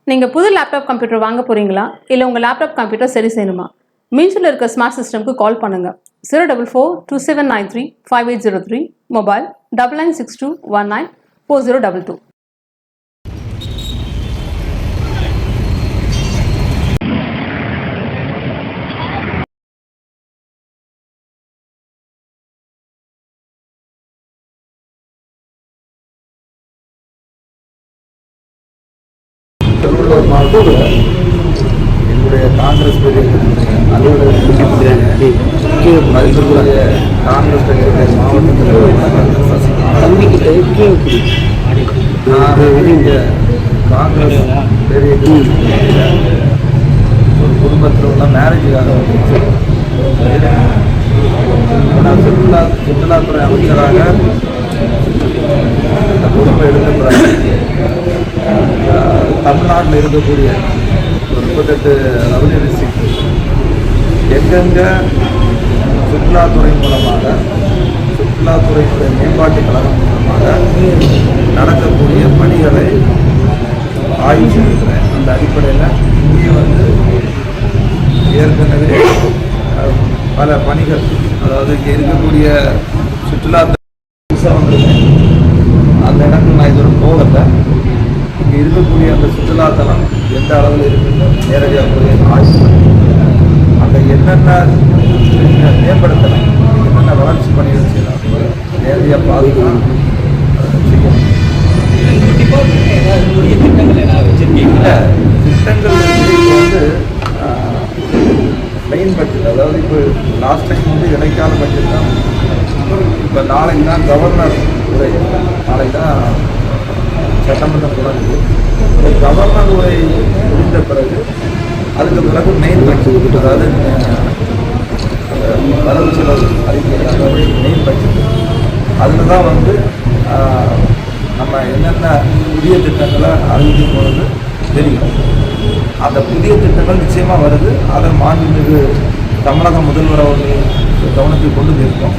நீங்கள் புது laptop computer வாங்க போகிறீங்களா, இல்லை உங்கள் லேப்டாப் கம்ப்யூட்டர் சரி செய்யணுமா? மீன்ஸில் இருக்க ஸ்மார்ட் சிஸ்டம்க்கு கால் பண்ணுங்கள். 04427935803, மொபைல் 9962194022. திருவள்ளூர் மாவட்டத்தில் என்னுடைய காங்கிரஸ் பெரிய அலுவலகத்துடைய காங்கிரஸ் கட்சியுடைய மாவட்ட தம்பிக்கிட்ட காங்கிரஸ் பெரிய ஒரு குடும்பத்தில் உள்ள மேரேஜுக்காக வந்துச்சு. நான் சுற்றுலாத்துறை அமைச்சராக இந்த பொறுப்பை எடுத்த பிறகு தமிழ்நாட்டில் இருக்கக்கூடிய ஒரு 38 ரெவன்யூ டிஸ்ட்ரிக்ட் எங்கெங்கே சுற்றுலாத்துறை மூலமாக சுற்றுலாத்துறையினுடைய மேம்பாட்டு கழகம் மூலமாக நடக்கக்கூடிய பணிகளை ஆய்வு செய்திருக்கிறேன். அந்த அடிப்படையில் இங்கே ஏற்கனவே பல பணிகள், அதாவது இங்கே இருக்கக்கூடிய சுற்றுலாத்துறை அந்த இடங்கள் நான் இதுவரை போகலை. இங்கே இருக்கக்கூடிய அந்த சுற்றுலாத்தலம் எந்த அளவில் இருக்குன்னு நேரடியாக போய் ஆய்வு பண்ணி அங்கே என்னென்ன மேம்படுத்தலாம், என்னென்ன வளர்ச்சி பணிகள் செய்யலாம், நேரடியாக பாதுகாப்பு செய்யணும். திட்டங்கள் இப்போ மெயின் பட்ஜெட், அதாவது இப்போ லாஸ்ட் டைம் இடைக்கால பட்ஜெட் தான். இப்போ நாளைக்கு தான் கவர்னர் உரை, நாளைக்கு தான் சட்டமன்றம் தொடங்குது. இந்த கவர்னர் உரை முடிந்த பிறகு அதுக்கு பிறகு மெயின் பட்ஜெட், அதாவது வரவு செலவு அறிக்கை, அதாவது மெயின் பட்ஜெட். அதில் தான் நம்ம என்னென்ன புதிய திட்டங்களை அறிவிக்கும் பொழுது தெரியும். அந்த புதிய திட்டங்கள் நிச்சயமாக வருது. அதை மாண்புமிகு தமிழக முதல்வர் அவர்கள் கவனத்தில் கொண்டு போயிருக்கோம்.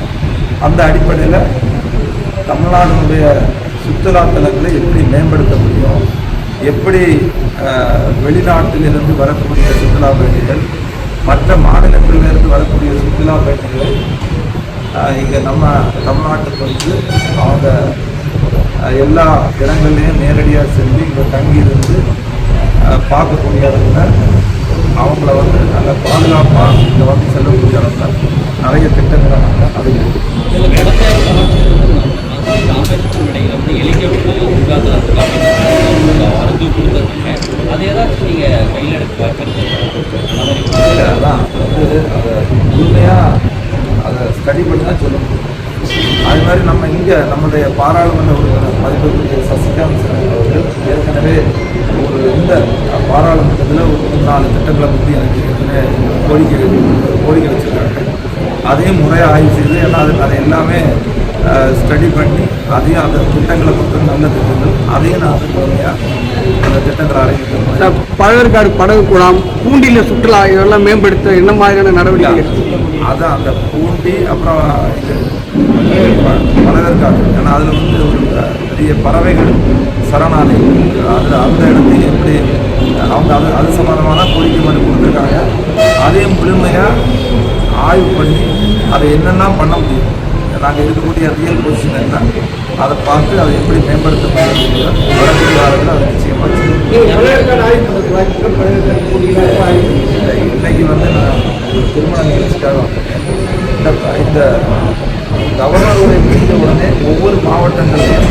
அந்த அடிப்படையில் தமிழ்நாட்டினுடைய சுற்றுலாத்தலங்களை எப்படி மேம்படுத்த முடியும், எப்படி வெளிநாட்டிலிருந்து வரக்கூடிய சுற்றுலா பயணிகள், மற்ற மாநிலங்களிலிருந்து வரக்கூடிய சுற்றுலா பயணிகளை இங்கே நம்ம தமிழ்நாட்டுக்கு அவங்க எல்லா இடங்கள்லையும் நேரடியாக சென்று இங்கே தங்கியிருந்து பார்க்கக்கூடிய இடத்துல அவங்கள நல்ல பாதுகாப்பாக இங்கே செல்லக்கூடிய இடத்துல நிறைய திட்டங்களை நாங்கள் அறிவிக்கிறோம். அதான் அதை முழுமையாக அதை ஸ்டடி பண்ணி தான் சொல்ல முடியும். அது மாதிரி நம்ம இங்கே நம்முடைய பாராளுமன்ற உறுப்பினர் மதிப்புக்குரிய சசிகாந்த் அவர்கள் ஏற்கனவே இந்த பாராளுமன்றத்தில் ஒரு 4 திட்டங்களை பற்றி எனக்கு ஏற்கனவே கோரிக்கை வச்சுருக்காங்க. அதையும் முறையாக ஆய்வு செய்து, ஏன்னா அதை எல்லாமே ஸ்டடி பண்ணி அதையும் அந்த திட்டங்களை பொறுத்து நல்ல திட்டங்கள் அதையும் நான் முழுமையாக அந்த திட்டங்களை அறிவிக்கிறேன். பழவேற்காடு படகு குளம், பூண்டியில் சுற்றுலா இதெல்லாம் மேம்படுத்த என்ன மாதிரியான நடவடிக்கை? அதான் அந்த பூண்டி, அப்புறம் இது பழவேற்காடு, ஏன்னா அதில் ஒரு பெரிய பறவைகள் சரணாலயம், அதில் அந்த இடத்தையும் எப்படி அவங்க அது சம்பந்தமான கோரிக்கை மனு கொடுத்துருக்காங்க. அதையும் முழுமையாக ஆய்வு பண்ணி அதை என்னெல்லாம் பண்ண முடியும், நாங்கள் இருக்கக்கூடிய ரியல் பொசிஷன் என்ன, அதை பார்த்து அதை எப்படி மேம்படுத்த முடியும் வரக்கூடிய காலத்தில் அதை நிச்சயமாக இன்னைக்கு நான் திருமண நிகழ்ச்சிக்காக வந்திருக்கேன். இந்த கவர்னர் உரை முடிந்த உடனே ஒவ்வொரு மாவட்டங்களிலும்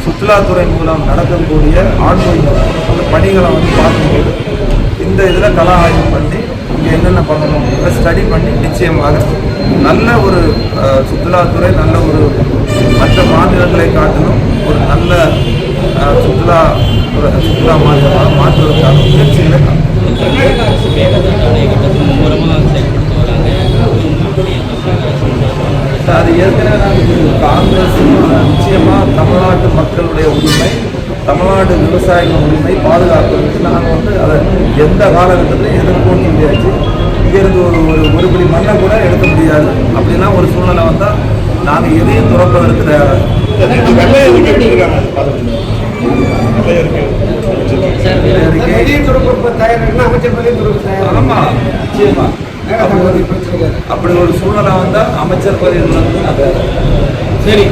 சுற்றுலாத்துறை மூலம் நடக்கக்கூடிய ஆன்மீக அந்த பணிகளை பார்க்கும்போது இந்த இதில் கலா ஆய்வு பண்ணி இங்கே என்னென்ன பண்ணணும் ஸ்டடி பண்ணி நிச்சயமாக நல்ல ஒரு சுற்றுலாத்துறை, நல்ல ஒரு மற்ற மாநிலங்களை காட்டிலும் ஒரு நல்ல சுற்றுலா மாநிலமாக மாற்றுவதற்கான முயற்சிகளை அது ஏற்கனவே காங்கிரஸ் நிச்சயமாக தமிழ்நாட்டு மக்களுடைய உரிமை, தமிழ்நாடு விவசாயிகள் உரிமை பாதுகாக்கிறதுக்கு நாங்கள் அதை எந்த காலகட்டத்திலையும் எதிர்கொண்டு முடியாச்சு. இங்கேருந்து ஒரு பிடி மண்ணை கூட எடுக்க முடியாது. அப்படின்னா ஒரு சூழ்நிலை வந்தால் நாங்கள் எதையும் துறப்பதற்கு வெளியே துறப்பு தயாரிக்கணும், அமைச்சர் வெளியே துறப்பு தயார். ஆமா, நிச்சயமா. அப்படி ஒரு சூழ்நிலை வந்தா அமைச்சர் பதவியில் வந்து அதை சரி.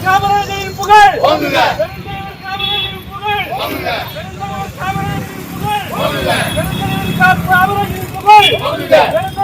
காமராஜரின் புகழ் காமராஜரின் புகழ்